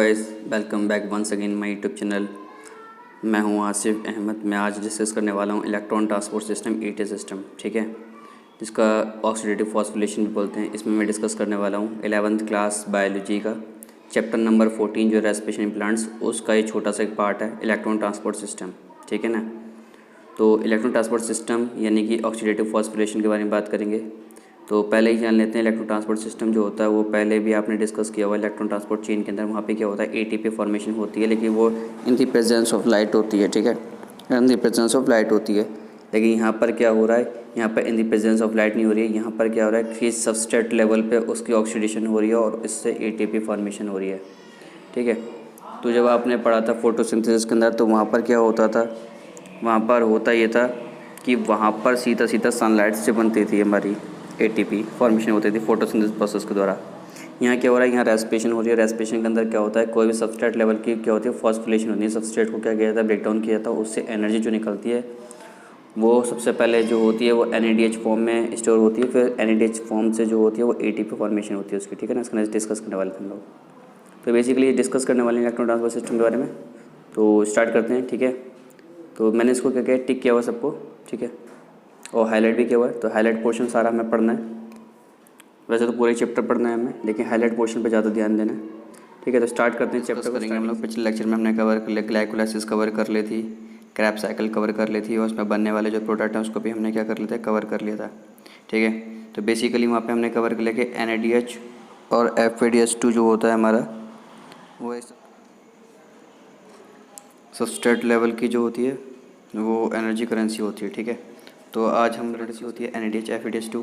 Guys, welcome back once again my YouTube channel. मैं हूं आसिफ अहमद। मैं आज डिस्कस करने वाला हूं electron transport system ET system, ठीक है, जिसका ऑक्सीडेटिव फॉस्फोरिलेशन भी बोलते हैं। इसमें मैं डिस्कस करने वाला हूं 11th क्लास बायोलॉजी का चैप्टर नंबर 14 जो रेस्पिरेशन प्लांट्स, उसका एक छोटा सा एक पार्ट है इलेक्ट्रॉन ट्रांसपोर्ट सिस्टम, ठीक है ना। तो इलेक्ट्रॉन ट्रांसपोर्ट सिस्टम यानी कि ऑक्सीडेटिव फॉस्फोरिलेशन के बारे में बात करेंगे। तो पहले ही जान लेते हैं इलेक्ट्रॉन ट्रांसपोर्ट सिस्टम जो होता है वो पहले भी आपने डिस्कस किया हुआ। इलेक्ट्रॉन ट्रांसपोर्ट चेन के अंदर वहाँ पे क्या होता है, एटीपी फॉर्मेशन होती है, लेकिन वो in the presence of light होती है, ठीक है, in the presence of light होती है। लेकिन यहाँ पर क्या हो रहा है, यहाँ पर in the presence of light नहीं हो रही है। यहाँ पर क्या हो रहा है कि सबस्ट्रेट लेवल पे उसकी ऑक्सीडेशन हो रही है और इससे एटीपी फॉर्मेशन हो रही है, ठीक है। तो जब आपने पढ़ा था फोटोसिंथेसिस के अंदर, तो वहाँ पर क्या होता था, वहाँ पर होता ये था कि वहाँ पर सीधा सीधा सनलाइट से बनती थी हमारी एटीपी फॉर्मेशन होती थी फोटोसिंथेसिस प्रोसेस के द्वारा। यहाँ क्या हो रहा है, यहाँ रेस्पिरेशन हो रही है। रेस्पिरेशन के अंदर क्या होता है, कोई भी सबस्ट्रेट लेवल की क्या होती है, फॉस्फोरिलेशन होती है। सबस्ट्रेट को क्या किया जाता है, ब्रेक डाउन किया जाता है, उससे एनर्जी जो निकलती है वो सबसे पहले जो होती है वो NADH फॉर्म में स्टोर होती है। फिर NADH फॉर्म से जो होती है वो एटीपी फॉर्मेशन होती है उसकी, ठीक है ना। इसका डिस्कस करने वाले थे हम लोग। तो बेसिकली डिस्कस करने वाले हैं इलेक्ट्रॉन ट्रांसपोर्ट सिस्टम के बारे में। तो स्टार्ट करते हैं, ठीक है। तो मैंने इसको क्या किया, टिक किया हुआ सबको, ठीक है, और हाईलाइट भी किया हुआ है। तो हाईलाइट पोर्शन सारा हमें पढ़ना है। वैसे तो पूरे चैप्टर पढ़ना है हमें, लेकिन हाईलाइट पोर्शन पे ज़्यादा ध्यान देना है, ठीक है। तो स्टार्ट करते हैं चैप्टर करेंगे हम लोग। पिछले लेक्चर में हमने कवर कर लिया, ग्लाइकोलाइसिस कवर कर ली थी, क्रैब साइकिल कवर कर ली थी, और उसमें बनने वाले जो प्रोडक्ट हैं उसको भी हमने क्या कर लिया था, कवर कर लिया था, ठीक है। तो बेसिकली वहाँ पर हमने कवर कर लिया कि NADH और FADH2 जो होता है हमारा वो सबस्ट्रेट लेवल की जो होती है वो एनर्जी करेंसी होती है, ठीक है। तो आज हम करेंसी होती है NADH FADH2,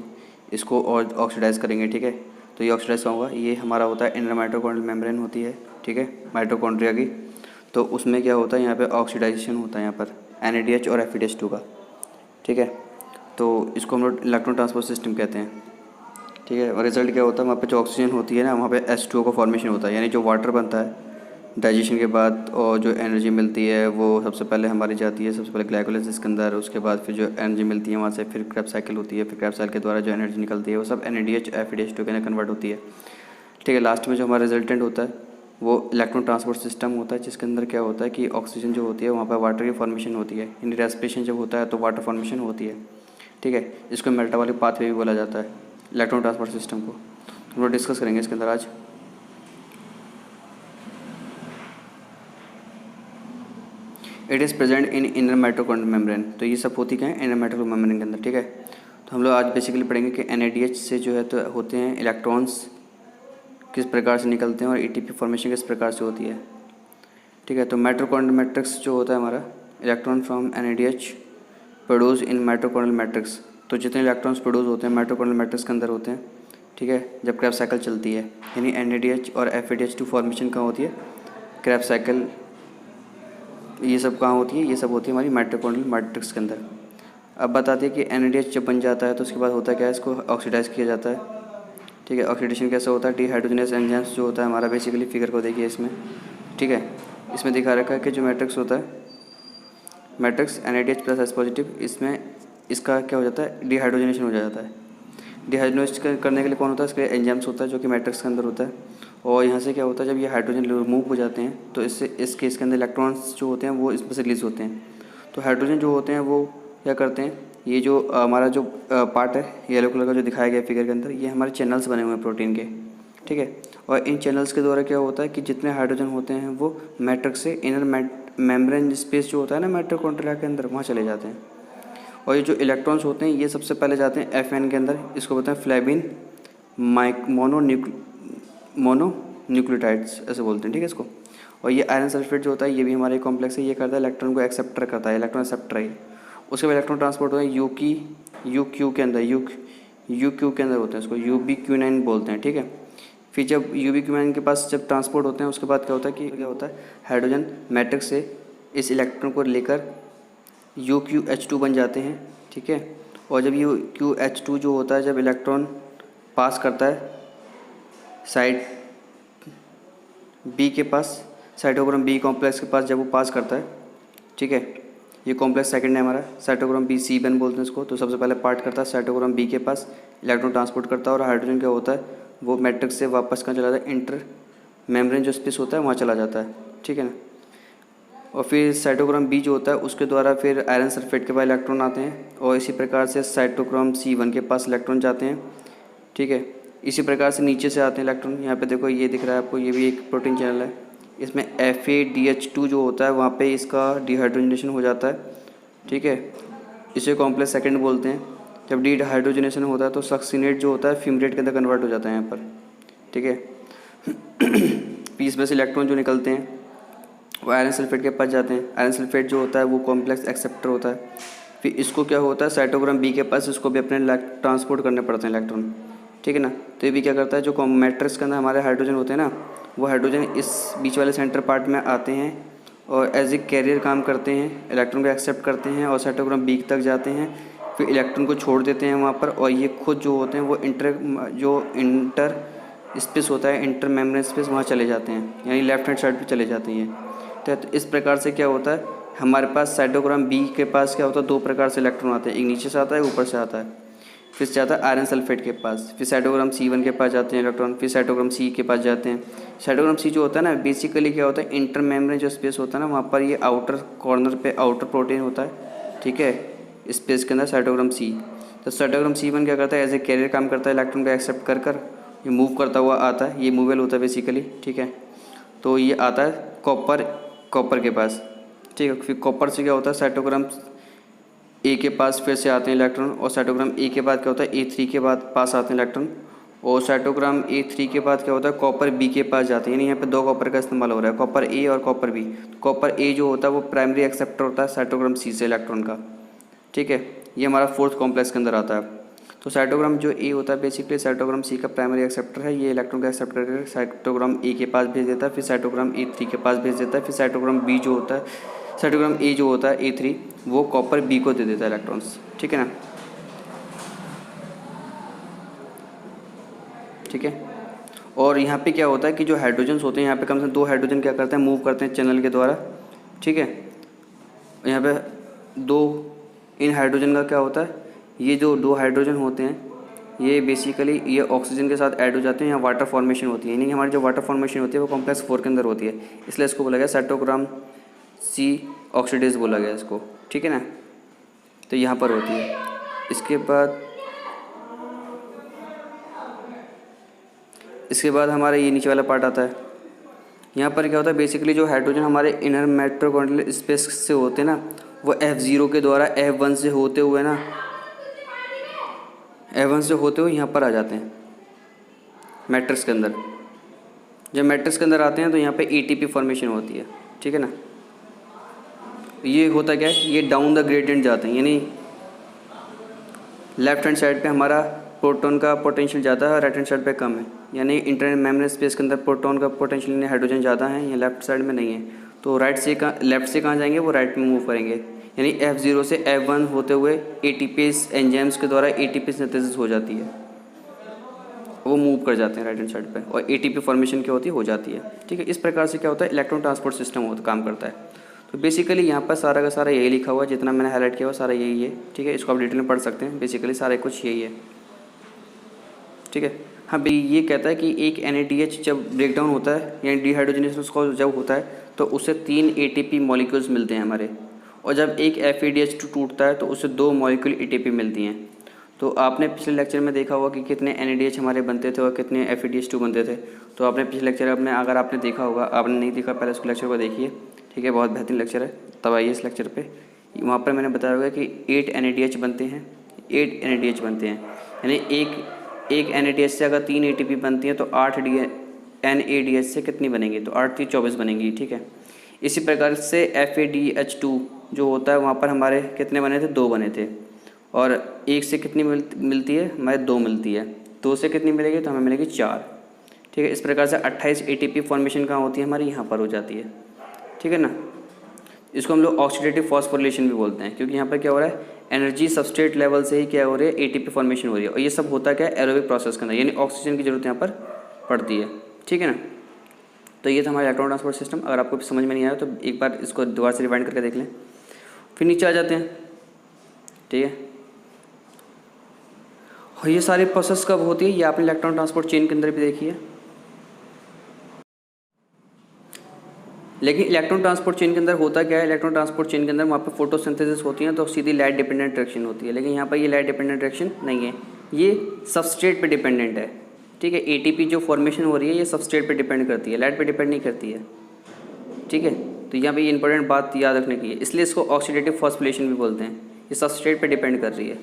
इसको और ऑक्सीडाइज करेंगे, ठीक है। तो ये ऑक्सीडाइज कहाँ होगा, ये हमारा होता है इंटर माइटोकॉन्ड्रियल मेम्ब्रेन होती है, ठीक है, माइटोकॉन्ड्रिया की। तो उसमें क्या होता है, यहाँ पे ऑक्सीडाइजेशन होता है यहाँ पर NADH और FADH2 का, ठीक है। तो इसको हम लोग इलेक्ट्रॉन ट्रांसपोर्ट सिस्टम कहते हैं, ठीक है। और रिजल्ट क्या होता है, वहाँ पे जो ऑक्सीजन होती है ना, वहाँ पे H2O का फॉर्मेशन होता है, यानी जो वाटर बनता है डाइजेशन के बाद, और जो एनर्जी मिलती है वो सबसे पहले हमारी जाती है सबसे पहले ग्लाइकोलाइसिस के अंदर। उसके बाद फिर जो एनर्जी मिलती है वहाँ से फिर क्रैब साइकिल होती है, फिर क्रैब साइकिल के द्वारा जो एनर्जी निकलती है वो सब NADH FADH2 के अंदर कन्वर्ट होती है, ठीक है। लास्ट में जो हमारा रिजल्टेंट होता है वो इलेक्ट्रॉन ट्रांसपोर्ट सिस्टम होता है, जिसके अंदर क्या होता है कि ऑक्सीजन जो होती है वहाँ पर वाटर की फॉर्मेशन होती है, यानी रेस्पिरेशन जब होता है तो वाटर फॉर्मेशन होती है, ठीक है। इसको मेटाबॉलिक पाथवे भी बोला जाता है इलेक्ट्रॉन ट्रांसपोर्ट सिस्टम को। हम लोग डिस्कस करेंगे इसके अंदर आज। It is present in inner mitochondrial membrane. तो ये सब होती क्या है, इनर माइटोकॉन्ड्रियल मेम्ब्रेन के अंदर, ठीक है। तो हम लोग आज बेसिकली पढ़ेंगे कि NADH से जो है तो होते हैं इलेक्ट्रॉन्स किस प्रकार से निकलते हैं और एटीपी फॉर्मेशन किस प्रकार से होती है, ठीक है। तो माइटोकॉन्ड्रियल मैट्रिक्स जो होता है हमारा, electron from NADH produce in mitochondrial matrix. तो जितने इलेक्ट्रॉन्स प्रोड्यूस होते हैं माइटोकॉन्ड्रियल मैट्रिक्स के अंदर होते हैं, ठीक है, जब क्रैब साइकिल चलती है, यानी NADH और FADH2 फॉर्मेशन कहाँ होती है, क्रैब साइकिल। ये सब कहाँ होती है, ये सब होती है हमारी माइटोकॉन्ड्रियल मैट्रिक्स के अंदर। अब बताते हैं कि NADH जब बन जाता है तो उसके बाद होता क्या है, इसको ऑक्सीडाइज किया जाता है, ठीक है। ऑक्सीडेशन कैसे होता है, डिहाइड्रोजनेस एंजाइम्स जो होता है हमारा, बेसिकली फिगर को देखिए इसमें, ठीक है। इसमें दिखा रखा है कि जो मैट्रिक्स होता है, matrix NADH plus H positive, इसमें इसका क्या हो जाता है, डिहाइड्रोजनेशन हो जाता है। डिहाइड्रोजनेशन करने के लिए कौन होता है, इसके एंजाइम्स होता है जो कि मैट्रिक्स के अंदर होता है। और यहाँ से क्या होता है, जब ये हाइड्रोजन रिमूव हो जाते हैं तो इससे इस केस के अंदर इलेक्ट्रॉन्स जो होते हैं वो इसमें से रिलीज होते हैं। तो हाइड्रोजन जो होते हैं वो क्या करते हैं, ये जो हमारा जो पार्ट है येलो कलर का जो दिखाया गया फिगर के अंदर, ये हमारे चैनल्स बने हुए हैं प्रोटीन के, ठीक है। और इन चैनल्स के द्वारा क्या होता है कि जितने हाइड्रोजन होते हैं वो मैट्रिक्स से इनर मेम्ब्रेन स्पेस जो होता है ना माइटोकॉन्ड्रिया के अंदर, वहाँ चले जाते हैं। और ये जो इलेक्ट्रॉन्स होते हैं ये सबसे पहले जाते हैं FN के अंदर, इसको बोलते हैं फ्लेविन मोनोन्यूक्लियोटाइड्स ऐसे बोलते हैं, ठीक है इसको। और ये आयरन सल्फेट जो होता है ये भी हमारे कॉम्प्लेक्स है, ये करता है इलेक्ट्रॉन को एक्सेप्टर करता है, इलेक्ट्रॉन एक्सेप्टर है। उसके बाद इलेक्ट्रॉन ट्रांसपोर्ट होता है UQ के अंदर, UQ के अंदर होते हैं, इसको UbQ9 बोलते हैं, ठीक है। फिर जब UbQ9 के पास जब ट्रांसपोर्ट होते हैं उसके बाद क्या होता है कि क्या होता है, हाइड्रोजन मैट्रिक्स से इस इलेक्ट्रॉन को लेकर UqH2 बन जाते हैं, ठीक है। और जब UqH2 जो होता है, जब इलेक्ट्रॉन पास करता है साइड B के पास, साइटोक्रोम B कॉम्प्लेक्स के पास जब वो पास करता है, ठीक है, ये कॉम्प्लेक्स सेकंड है हमारा, साइटोक्रोम B C1 बोलते हैं इसको। तो सबसे पहले पार्ट करता है साइटोक्रोम B के पास, इलेक्ट्रॉन ट्रांसपोर्ट करता है और हाइड्रोजन क्या होता है वो मैट्रिक्स से वापस कहाँ चला जाता है, इंटर मेम्ब्रेन जो स्पेस होता है वहाँ चला जाता है, ठीक है ना। और फिर साइटोक्रोम बी जो होता है उसके द्वारा फिर आयरन सल्फेट के पास इलेक्ट्रॉन आते हैं और इसी प्रकार से साइटोक्रोम C1 के पास इलेक्ट्रॉन जाते हैं, ठीक है। इसी प्रकार से नीचे से आते हैं इलेक्ट्रॉन। यहाँ पे देखो ये दिख रहा है आपको, ये भी एक प्रोटीन चैनल है। इसमें FADH2 जो होता है वहाँ पे इसका डिहाइड्रोजनेशन हो जाता है, ठीक है। इसे कॉम्प्लेक्स सेकेंड बोलते हैं। जब डिहाइड्रोजनेशन होता है तो सक्सिनेट जो होता है फ्यूमरेट के अंदर कन्वर्ट हो जाता है यहाँ पर, ठीक है। पीस में से इलेक्ट्रॉन जो निकलते हैं वो आयरन सल्फेट के पास जाते हैं। आयरन सल्फेट जो होता है वो कॉम्प्लेक्स एक्सेप्टर होता है। फिर इसको क्या होता है, साइटोक्रोम बी के पास इसको भी अपने ट्रांसपोर्ट करने पड़ते हैं इलेक्ट्रॉन, ठीक है ना। तो ये भी क्या करता है, जो मैट्रिक्स के अंदर हमारे हाइड्रोजन होते हैं ना, वो हाइड्रोजन इस बीच वाले सेंटर पार्ट में आते हैं और एज ए कैरियर काम करते हैं, इलेक्ट्रॉन को एक्सेप्ट करते हैं और साइटोक्रोम बी तक जाते हैं। फिर इलेक्ट्रॉन को छोड़ देते हैं वहाँ पर और ये खुद जो होते हैं वो इंटर स्पेस होता है, इंटर मेम्ब्रेन स्पेस, वहाँ चले जाते हैं, यानी लेफ्ट हैंड साइड पे चले जाते हैं। तो इस प्रकार से क्या होता है, हमारे पास साइटोक्रोम बी के पास क्या होता है, दो प्रकार से इलेक्ट्रॉन आते हैं, एक नीचे से आता है, ऊपर से आता है। फिर से आता है आयरन सल्फेट के पास, फिर साइटोक्रोम C1 के पास जाते हैं इलेक्ट्रॉन, फिर साइटोक्रोम C के पास जाते हैं। साइटोक्रोम C जो होता है ना, बेसिकली क्या होता है, इंटर मेम्ब्रेन जो स्पेस होता है ना, वहाँ पर ये आउटर कॉर्नर पे आउटर प्रोटीन होता है, ठीक है, स्पेस के अंदर साइटोक्रोम C। तो साइटोक्रोम C1 क्या करता है, एज ए कैरियर काम करता है, इलेक्ट्रॉन को एक्सेप्ट कर ये मूव करता हुआ आता है, ये मूवेल होता है बेसिकली, ठीक है। तो ये आता है कॉपर के पास, ठीक है। फिर कॉपर से क्या होता है, साइटोक्रोम ए के पास फिर से आते हैं इलेक्ट्रॉन और साइटोक्रोम ए के बाद क्या होता है, A3 के बाद पास आते हैं इलेक्ट्रॉन और साइटोक्रोम A3 के बाद क्या होता है, कॉपर बी के पास जाते हैं। यानी यहाँ पे दो कॉपर का इस्तेमाल हो रहा है, कॉपर ए और कॉपर बी। कॉपर ए जो होता है वो प्राइमरी एक्सेप्टर होता है साइटोक्रोम C से इलेक्ट्रॉन का, ठीक है। ये हमारा फोर्थ कॉम्प्लेक्स के अंदर आता है। तो साइटोक्रोम जो ए होता है बेसिकली साइटोक्रोम C का प्राइमरी एक्सेप्टर है, ये इलेक्ट्रॉन का एक्सेप्ट करके साइटोक्रोम ए के पास भेज देता है, फिर साइटोक्रोम A3 के पास भेज देता है। फिर साइटोक्रोम बी जो होता है, साइटोक्रोम ए जो होता है A3, वो कॉपर बी को दे देता है इलेक्ट्रॉन्स, ठीक है ना, ठीक है। और यहाँ पे क्या होता है कि जो हाइड्रोजन्स होते हैं, यहाँ पे कम से कम दो हाइड्रोजन क्या करते हैं, मूव करते हैं चैनल के द्वारा, ठीक है। यहाँ पे दो, इन हाइड्रोजन का क्या होता है, ये जो दो हाइड्रोजन होते हैं ये बेसिकली ये ऑक्सीजन के साथ ऐड हो जाते हैं, यहाँ वाटर फॉर्मेशन होती है। यानी कि हमारी जो वाटर फॉर्मेशन होती है वो कॉम्प्लेक्स 4 के अंदर होती है, इसलिए इसको बोला गया साइटोक्रोम C ऑक्सीडेज बोला गया इसको, ठीक है ना। तो यहाँ पर होती है। इसके बाद हमारा ये नीचे वाला पार्ट आता है। यहाँ पर क्या होता है, बेसिकली जो हाइड्रोजन हमारे इनर माइटोकॉन्ड्रियल स्पेस से होते हैं ना, वो F0 के द्वारा F1 से होते हुए यहाँ पर आ जाते हैं मैट्रिक्स के अंदर। जब मैट्रिक्स के अंदर आते हैं तो यहाँ पे ATP फॉर्मेशन होती है, ठीक है ना। ये होता क्या है, ये डाउन द ग्रेडियंट जाते हैं, यानी लेफ्ट हैंड साइड पे हमारा प्रोटॉन का पोटेंशियल ज़्यादा है और राइट हैंड साइड पे कम है। यानी इंटर मेम्ब्रेन स्पेस के अंदर प्रोटॉन का पोटेंशियल यानी हाइड्रोजन ज़्यादा है, या लेफ्ट साइड में नहीं है। तो लेफ्ट से कहाँ जाएंगे, वो राइट में मूव करेंगे। यानी F0 से F1 होते हुए ATPase एंजाइम्स के द्वारा ATP सिंथेसिस हो जाती है, वो मूव कर जाते हैं राइट हैंड साइड पे और ATP फॉर्मेशन क्या होती है, हो जाती है, ठीक है। इस प्रकार से क्या होता है, इलेक्ट्रॉन ट्रांसपोर्ट सिस्टम काम करता है। तो बेसिकली यहाँ पर सारा का सारा यही लिखा हुआ है, जितना मैंने हाईलाइट किया हुआ सारा यही है, ठीक है। इसको आप डिटेल में पढ़ सकते हैं, बेसिकली सारा कुछ यही है, ठीक है। हाँ भाई, ये कहता है कि एक NADH जब ब्रेक डाउन होता है यानी डिहाइड्रोजनेशन उसको जब होता है तो उससे 3 ATP मॉलिक्यूल्स मिलते हैं हमारे, और जब एक FADH2 टूटता है तो उससे 2 मॉलिक्यूल ATP मिलती हैं। तो आपने पिछले लेक्चर में देखा होगा कि कितने NADH हमारे बनते थे और कितने FADH2 बनते थे। तो आपने पिछले लेक्चर में अगर आपने देखा होगा, आपने नहीं देखा पहले उसको लेक्चर को देखिए, ठीक है, बहुत बेहतरीन लेक्चर है, तब आइए इस लेक्चर पे। वहाँ पर मैंने बताया होगा कि 8 NADH बनते हैं, 8 NADH बनते हैं। यानी एक NADH से अगर 3 ATP बनती हैं तो 8 NADH से कितनी बनेंगी, तो 8 3 24 बनेंगी, ठीक है। इसी प्रकार से FADH2 जो होता है वहाँ पर हमारे कितने बने थे, 2 बने थे, और एक से कितनी मिलती है, हमारे 2 मिलती है, 2 से कितनी मिलेगी, तो हमें मिलेगी 4, ठीक है। इस प्रकार से 28 ATP फॉर्मेशन कहाँ होती है, हमारी यहाँ पर हो जाती है, ठीक है ना। इसको हम लोग ऑक्सीडेटिव फॉस्फोरिलेशन भी बोलते हैं, क्योंकि यहाँ पर क्या हो रहा है, एनर्जी सबस्ट्रेट लेवल से ही क्या हो रही है, ATP फॉर्मेशन हो रही है, और ये सब होता क्या है, एरोबिक प्रोसेस के अंदर, यानी ऑक्सीजन की जरूरत यहाँ पर पड़ती है, ठीक है ना। तो ये था हमारा इलेक्ट्रॉन ट्रांसपोर्ट सिस्टम। अगर आपको समझ में नहीं आया तो एक बार इसको दोबारा से रिवाइंड करके देख लें। फिर नीचे आ जाते हैं, ठीक है। और ये सारी प्रोसेस कब होती है, ये आपने इलेक्ट्रॉन ट्रांसपोर्ट चेन के अंदर भी देखी है। लेकिन इलेक्ट्रॉन ट्रांसपोर्ट चेन के अंदर होता क्या है, इलेक्ट्रॉन ट्रांसपोर्ट चेन के अंदर वहाँ पे फोटोसिंथेसिस होती है तो सीधी लाइट डिपेंडेंट रिएक्शन होती है, लेकिन यहाँ पर ये लाइट डिपेंडेंट रिएक्शन नहीं है, ये सबस्ट्रेट पे डिपेंडेंट है। ठीक है, एटीपी जो फॉर्मेशन हो रही है ये सबस्ट्रेट पे डिपेंड करती है, लाइट पे डिपेंड नहीं करती है। ठीक है, तो यहाँ पे ये इंपॉर्टेंट बात याद रखने की है, इसलिए इसको ऑक्सीडेटिव फॉस्फोरिलेशन भी बोलते हैं, ये सबस्ट्रेट पे डिपेंड कर रही है।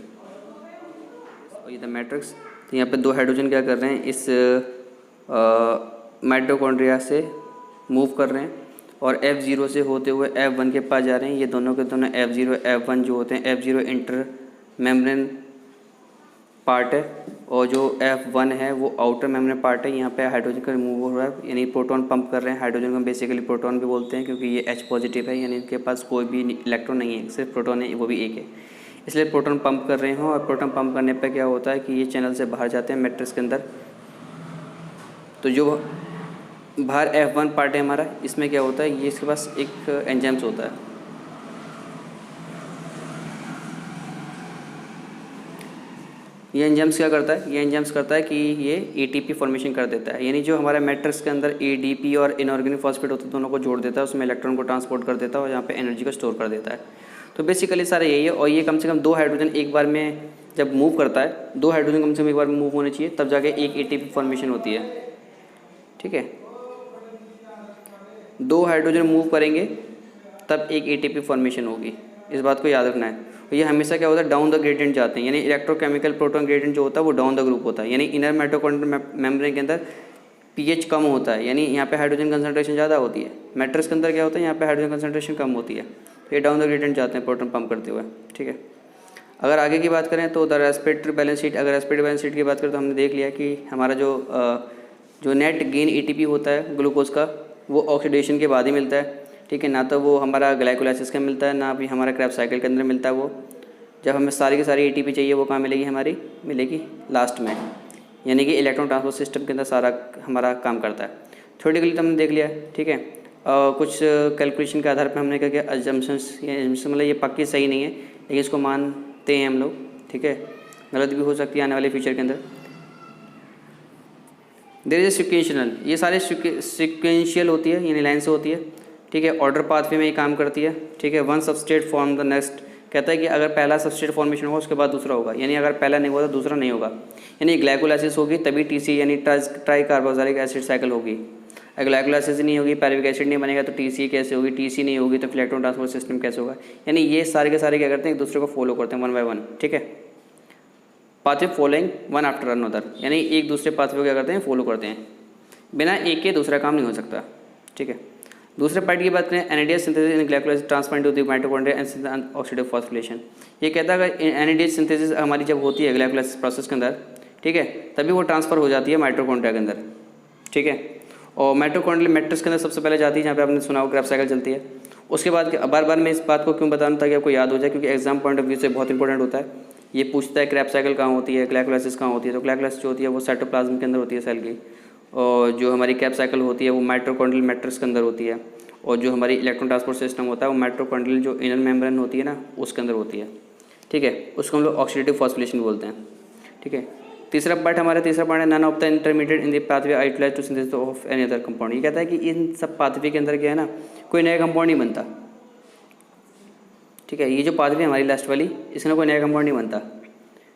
और ये द मैट्रिक्स, तो यहाँ पे दो हाइड्रोजन क्या कर रहे हैं, इस माइटोकॉन्ड्रिया से मूव कर रहे हैं और F0 से होते हुए F1 के पास जा रहे हैं। ये दोनों के दोनों F0 F1 जो होते हैं, F0 इंटर मेम्ब्रेन पार्ट है और जो F1 है वो आउटर मेम्ब्रेन पार्ट है। यहाँ पे हाइड्रोजन का रिमूव हो रहा है, यानी प्रोटॉन पंप कर रहे हैं। हाइड्रोजन को बेसिकली प्रोटॉन भी बोलते हैं क्योंकि ये H पॉजिटिव है, यानी इनके पास कोई भी इलेक्ट्रॉन नहीं है, सिर्फ प्रोटॉन है, वो भी एक है, इसलिए प्रोटॉन पंप कर रहे हैं। और प्रोटॉन पंप करने पर क्या होता है कि ये चैनल से बाहर जाते हैं मैट्रिक्स के अंदर। तो जो बाहर F1 पार्ट है हमारा, इसमें क्या होता है, ये इसके पास एक एंजाइम्स होता है। ये एंजाइम्स क्या करता है, ये एंजाइम्स करता है कि ये एटीपी फॉर्मेशन कर देता है, यानी जो हमारे मैट्रिक्स के अंदर एडीपी और इनऑर्गेनिक फॉस्फेट होते हैं दोनों को जोड़ देता है, उसमें इलेक्ट्रॉन को ट्रांसपोर्ट कर देता है और यहाँ पे एनर्जी को स्टोर कर देता है। तो बेसिकली सारा यही है। और ये कम से कम दो हाइड्रोजन एक बार में जब मूव करता है, दो हाइड्रोजन कम से कम एक बार में मूव होने चाहिए, तब जाके एक एटीपी फॉर्मेशन होती है। ठीक है, दो हाइड्रोजन मूव करेंगे तब एक एटीपी फॉर्मेशन होगी, इस बात को याद रखना है। तो ये हमेशा क्या होता है, डाउन द ग्रेडियंट जाते हैं, यानी इलेक्ट्रोकेमिकल प्रोटॉन ग्रेडियंट जो होता है वो डाउन द ग्रुप होता है, यानी इनर माइटोकॉन्ड्रियल मेम्ब्रेन के अंदर पीएच कम होता है, यानी यहाँ पे हाइड्रोजन कंसंट्रेशन ज़्यादा होती है। मैट्रिक्स के अंदर क्या होता है, यहाँ पे हाइड्रोजन कंसंट्रेशन कम होती है, तो ये डाउन द ग्रेडियंट जाते हैं प्रोटॉन पंप करते हुए। ठीक है, अगर आगे की बात करें तो द रेस्पिरेटरी बैलेंस शीट, अगर रेस्पिरेटरी बैलेंस शीट की बात करें तो हमने देख लिया कि हमारा जो नेट गेन एटीपी होता है ग्लूकोज का, वो ऑक्सीडेशन के बाद ही मिलता है। ठीक है, ना तो वो हमारा ग्लाइकोलाइसिस का मिलता है, ना भी हमारा क्रैब साइकिल के अंदर मिलता है। वो जब हमें सारी की सारी एटीपी चाहिए वो कहाँ मिलेगी, हमारी मिलेगी लास्ट में, यानी कि इलेक्ट्रॉन ट्रांसपोर्ट सिस्टम के अंदर सारा हमारा काम करता है। थ्योरेटिकली तो हमने देख लिया। ठीक है, कुछ कैलकुलेशन के आधार पर हमने क्या किया, अजम्पशंस, मतलब ये पक्की सही नहीं है लेकिन इसको मानते हैं हम लोग। ठीक है, गलत भी हो सकती है आने वाले फ्यूचर के अंदर। देयर इज ए सिक्वेंशियल, ये सारे सिक्वेंशियल होती है, यानी लाइन से होती है। ठीक है, ऑर्डर पाथवे में ये काम करती है। ठीक है, one substrate form the next, कहता है कि अगर पहला सबस्ट्रेट फॉर्मेशन होगा उसके बाद दूसरा होगा, यानी अगर पहला नहीं हुआ तो दूसरा नहीं होगा, यानी ग्लाइकोलाइसिस होगी तभी टीसी यानी ट्राई कार्बोक्सिलिक एसिड साइकिल होगी। अगर ग्लाइकोलाइसिस नहीं होगी, पैरुविक एसिड नहीं बनेगा तो टीसी कैसे होगी, टीसी नहीं होगी तो इलेक्ट्रॉन ट्रांसपोर्ट सिस्टम कैसे होगा। यानी ये सारे के सारे क्या करते हैं, एक दूसरे को फॉलो करते हैं वन बाय वन। ठीक है, pathway following one after another, यानी एक दूसरे पाथवे को क्या करते हैं, फॉलो करते हैं, बिना एक के दूसरा काम नहीं हो सकता। ठीक है, दूसरे पार्ट की बात करें, NADH synthesis in glycolysis transfer to the mitochondria and oxidative phosphorylation. ये कहता है कि एनएडीएच सिंथेसिस हमारी जब होती है ग्लाइकोलाइसिस प्रोसेस के अंदर, ठीक है, तभी वो ट्रांसफर हो जाती है माइटोकॉन्ड्रिया के अंदर। ठीक है, और माइटोकॉन्ड्रियल मैट्रिक्स के अंदर सबसे पहले जाती है, जहाँ पे आपने सुना हो क्रैब साइकिल चलती है। उसके बाद बार बार मैं इस बात को क्यों बताना ताकि आपको याद हो जाए, क्योंकि एग्जाम पॉइंट ऑफ व्यू से बहुत इंपॉर्टेंट होता है। ये पूछता है क्रैब साइकिल कहाँ होती है, ग्लाइकोलाइसिस कहाँ होती है। तो ग्लाइकोलाइसिस जो होती है वो साइटोप्लाज्म के अंदर होती है सेल की, और जो हमारी क्रैब साइकिल होती है वो माइटोकॉन्ड्रियल मैट्रिक्स के अंदर होती है, और जो हमारी इलेक्ट्रॉन ट्रांसपोर्ट सिस्टम होता है वो माइटोकॉन्ड्रियल जो इनर मेम्ब्रेन होती है ना, उसके अंदर होती है। ठीक है, उसको हम लोग ऑक्सीडेटिव फॉस्फोरिलेशन बोलते हैं। ठीक है, तीसरा पार्ट है none of the intermediate in the pathway are utilised to synthesis of any other compound. ये कहता है कि इन सब पाथवे के अंदर क्या है ना, कोई नया कंपाउंड नहीं बनता। ठीक है, ये जो पाथवे हमारी लास्ट वाली, इसमें कोई नया कंपाउंड नहीं बनता।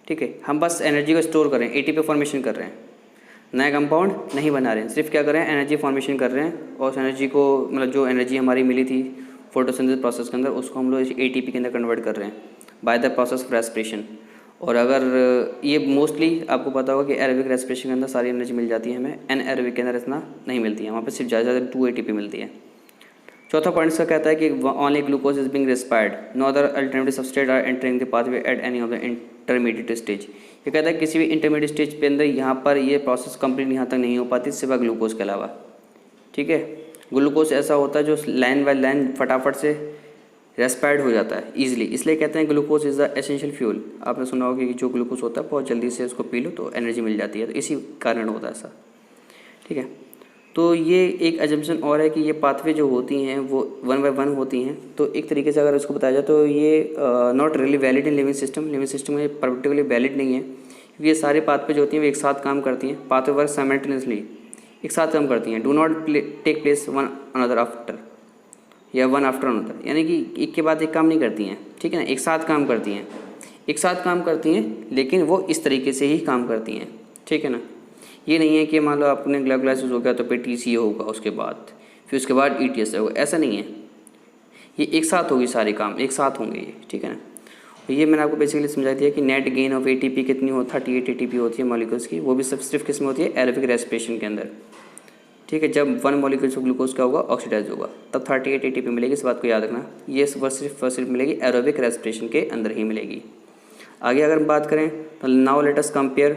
ठीक है, हम बस एनर्जी को स्टोर कर रहे हैं, एटीपी फॉर्मेशन कर रहे हैं, नया कंपाउंड नहीं बना रहे हैं, सिर्फ क्या कर रहे हैं, एनर्जी फॉर्मेशन कर रहे हैं। और उस एनर्जी को, मतलब जो एनर्जी हमारी मिली थी फोटोसिंथेसिस प्रोसेस के अंदर, उसको हम लोग एटीपी के अंदर कन्वर्ट कर रहे हैं by the process of respiration. और अगर ये मोस्टली आपको पता होगा कि एरोबिक रेस्पिरेशन के अंदर सारी एनर्जी मिल जाती है हमें, एनाएरोबिक के अंदर इतना नहीं मिलती है, वहाँ पे सिर्फ ज़्यादा 2 ATP मिलती है। चौथा पॉइंट इसका कहता है कि only glucose is being respired, no other alternative substrate are entering the pathway at any of the intermediate stage. ये कहता है किसी भी इंटरमीडिएट स्टेज पे अंदर यहाँ पर ये प्रोसेस कंप्लीट यहाँ तक नहीं हो पाती सिवा ग्लूकोज के अलावा। ठीक है, ग्लूकोज ऐसा होता है जो लाइन बाय लाइन फटाफट से रेस्पायर्ड हो जाता है ईजिली, इसलिए कहते हैं glucose is the essential fuel. आपने सुना होगा कि जो ग्लूकोज होता है बहुत जल्दी से उसको पी लो तो एनर्जी मिल जाती है, तो इसी कारण होता है ऐसा। ठीक है, तो ये एक एजम्पशन और है कि ये पाथवे जो होती हैं वो 1 by 1 होती हैं। तो एक तरीके से अगर उसको बताया जाए तो ये not really valid in living system में पर्टिकुलरली वैलिड नहीं है, क्योंकि ये सारे पाथवे जो होती हैं वो एक साथ काम करती हैं, पाथवे वर्क साइमल्टेनियसली, एक साथ काम करती हैं, do not take place one another after. या वन आफ्टर अनदर, यानी कि एक के बाद एक काम नहीं करती हैं, ठीक है ना, एक साथ काम करती हैं, एक साथ काम करती हैं, लेकिन वो इस तरीके से ही काम करती हैं, ठीक है ना। ये नहीं है कि मान लो आपने ग्लाइकोलाइसिस हो गया तो फिर TCA होगा उसके बाद, फिर उसके बाद ETS होगा, ऐसा नहीं है। ये एक साथ होगी, सारे काम एक साथ होंगे ये, ठीक है ना। तो ये मैंने आपको बेसिकली समझा दिया कि नेट गेन ऑफ ATP कितनी हो, 38 ATP होती है मॉलिक्यूल्स की, वो भी सब सिर्फ किस में होती है, एरोबिक रेस्पिरेशन के अंदर, ठीक है। जब 1 मॉलिक्यूल्स ऑफ ग्लूकोज का होगा, ऑक्सीडाइज होगा, तब 38 ATP मिलेगी, इस बात को याद रखना। ये सिर्फ मिलेगी एरोबिक रेस्पिरेशन के अंदर ही मिलेगी। आगे अगर हम बात करें तो now let us compare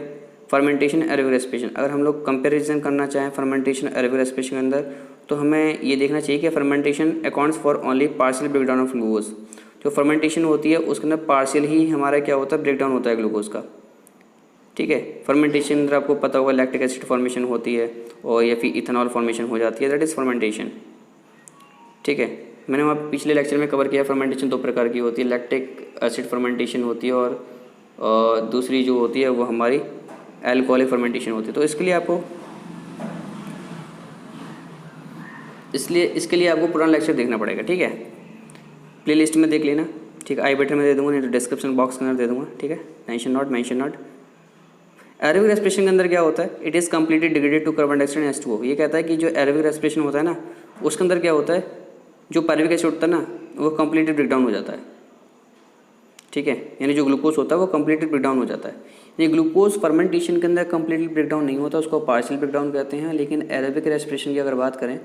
fermentation aerobic respiration. अगर हम लोग कंपेरिजन करना चाहें फर्मेंटेशन एरोबिक रेस्पिरेशन के अंदर, तो हमें ये देखना चाहिए कि fermentation accounts for only partial breakdown of glucose. जो फर्मेंटेशन होती है उसके अंदर पार्शियल ही हमारा क्या होता है, ब्रेकडाउन होता है ग्लूकोज का, ठीक है। फर्मेंटेशन अंदर आपको पता होगा लैक्टिक एसिड फॉर्मेशन होती है और या फिर इथेनॉल फॉर्मेशन हो जाती है, दैट इज़ फर्मेंटेशन, ठीक है। मैंने वहाँ पिछले लेक्चर में कवर किया, फर्मेंटेशन 2 प्रकार की होती है, लैक्टिक एसिड फर्मेंटेशन होती है और दूसरी जो होती है वो हमारी एल्कोहलिक फर्मेंटेशन होती है। तो इसके लिए आपको पुराना लेक्चर देखना पड़ेगा, ठीक है। प्लेलिस्ट में देख लेना, ठीक है, आई बटन में दे दूँगा, नहीं तो डिस्क्रिप्शन बॉक्स के अंदर दे दूँगा, ठीक है। Mention not. एरोबिक रेस्पिरेशन के अंदर क्या होता है, it is completely degraded to carbon dioxide and H2O। ये कहता है कि जो एरोबिक रेस्पिरेशन होता है ना, उसके अंदर क्या होता है, जो पायरुविक एसिड होता है ना, वो कम्प्लीटली ब्रेकडाउन हो जाता है, ठीक है। यानी जो ग्लूकोज होता है वो कम्प्लीटली ब्रेकडाउन हो जाता है। ये ग्लूकोज फर्मेंटेशन के अंदर कम्प्लीटली ब्रेकडाउन नहीं होता, उसको पार्शियल ब्रेकडाउन कहते हैं। लेकिन एरोबिक रेस्पिरेशन की अगर बात करें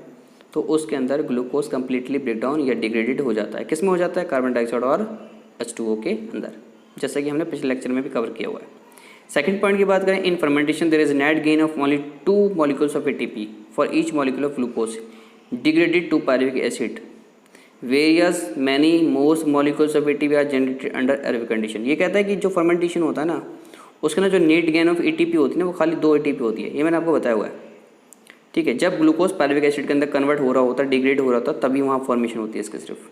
तो उसके अंदर ग्लूकोज कम्प्लीटली ब्रेकडाउन या डिग्रेडेड हो जाता है। किस में हो जाता है, कार्बन डाइऑक्साइड और H2O के अंदर, जैसा कि हमने पिछले लेक्चर में भी कवर किया हुआ है। सेकंड पॉइंट की बात करें, in fermentation there is net gain of only 2 molecules of ATP for each molecule of glucose degraded to pyruvic acid, whereas many most molecules of ATP are generated under aerobic condition. ये कहता है कि जो fermentation होता है ना, उसके अंदर जो नेट गेन ऑफ ATP होती है ना, वो खाली 2 ATP होती है, ये मैंने आपको बताया हुआ है, ठीक है। जब ग्लूकोज पायरुविक एसिड के अंदर कन्वर्ट हो रहा होता है, डिग्रेड हो रहा होता है, तभी वहाँ फॉर्मेशन होती है इसके सिर्फ।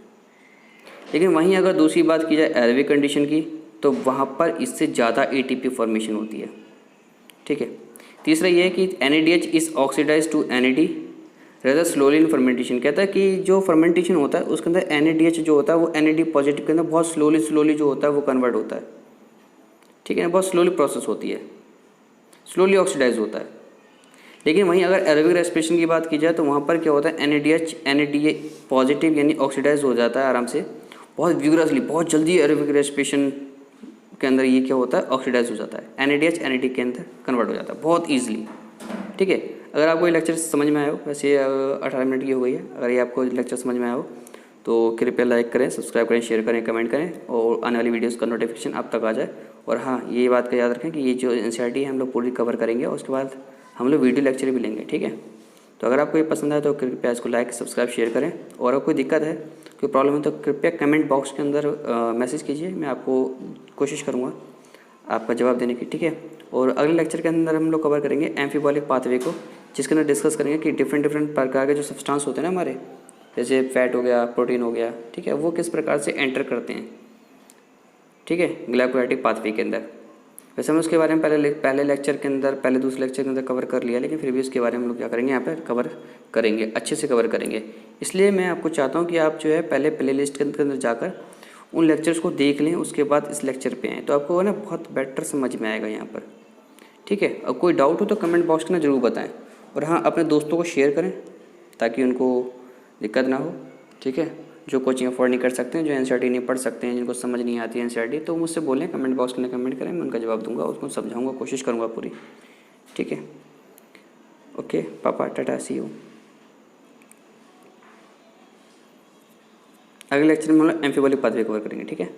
लेकिन वहीं अगर दूसरी बात की जाए एरोबिक कंडीशन की, तो वहाँ पर इससे ज़्यादा ATP फॉर्मेशन होती है, ठीक है। तीसरा ये है कि NADH is oxidise to NAD rather slowly in fermentation. कहता है कि जो फर्मेंटेशन होता है उसके अंदर NADH जो होता है वो NAD पॉजिटिव के अंदर बहुत स्लोली जो होता है वो कन्वर्ट होता है, ठीक है ना, बहुत स्लोली प्रोसेस होती है, स्लोली ऑक्सीडाइज होता है। लेकिन वहीं अगर एरोबिक रेस्पिरेशन की बात की जाए तो वहाँ पर क्या होता है, NADH पॉजिटिव यानी ऑक्सीडाइज हो जाता है आराम से, बहुत विगरसली, बहुत जल्दी एरोबिक रेस्पिरेशन के अंदर ये क्या होता है, ऑक्सीडाइज हो जाता है, NADH NAD के अंदर कन्वर्ट हो जाता है बहुत ईजिली, ठीक है। अगर आपको ये लेक्चर समझ में आया हो, वैसे 18 मिनट की हो गई है, अगर ये आपको लेक्चर समझ में आया हो तो कृपया लाइक करें, सब्सक्राइब करें, शेयर करें, कमेंट करें और आने वाली वीडियोस का नोटिफिकेशन आप तक आ जाए। और हाँ, ये बात का याद रखें कि ये जो NCERT है हम लोग पूरी कवर करेंगे और उसके बाद हम लोग वीडियो लेक्चर भी लेंगे, ठीक है। तो अगर आपको ये पसंद आए तो कृपया इसको लाइक सब्सक्राइब शेयर करें, और अगर कोई दिक्कत है, कोई प्रॉब्लम है तो कृपया कमेंट बॉक्स के अंदर मैसेज कीजिए, मैं आपको कोशिश करूँगा आपका जवाब देने की, ठीक है। और अगले लेक्चर के अंदर हम लोग कवर करेंगे एम्फीबॉलिक पाथवे को, जिसके अंदर डिस्कस करेंगे कि डिफरेंट प्रकार के जो सब्सटेंस होते हैं ना हमारे, जैसे फैट हो गया, प्रोटीन हो गया, ठीक है, वो किस प्रकार से एंटर करते हैं, ठीक है, ग्लाइकोलाइटिक पाथवे के अंदर। वैसे हम उसके बारे में पहले लेक्चर के अंदर, पहले दूसरे लेक्चर के अंदर कवर कर लिया, लेकिन फिर भी उसके बारे में हम लोग क्या करेंगे, यहाँ पर कवर करेंगे, अच्छे से कवर करेंगे। इसलिए मैं आपको चाहता हूँ कि आप जो है पहले प्ले लिस्ट के अंदर जाकर उन लेक्चर्स को देख लें, उसके बाद इस लेक्चर पे आएँ, तो आपको ना बहुत बेटर समझ में आएगा यहाँ पर, ठीक है। अब कोई डाउट हो तो कमेंट बॉक्स में ज़रूर बताएं, और हाँ, अपने दोस्तों को शेयर करें ताकि उनको दिक्कत ना हो, ठीक है। जो कोचिंग अफोर्ड नहीं कर सकते हैं, जो NCERT नहीं पढ़ सकते हैं, जिनको समझ नहीं आती है NCERT, तो मुझसे बोलें, कमेंट बॉक्स में कमेंट करें, मैं उनका जवाब दूंगा, उसको समझाऊंगा, कोशिश करूँगा पूरी, ठीक है। ओके पापा, टाटा, सी यू। अगले लेक्चर में हम लोग एम्फीबॉलिक पाथवे कवर करेंगे, ठीक है।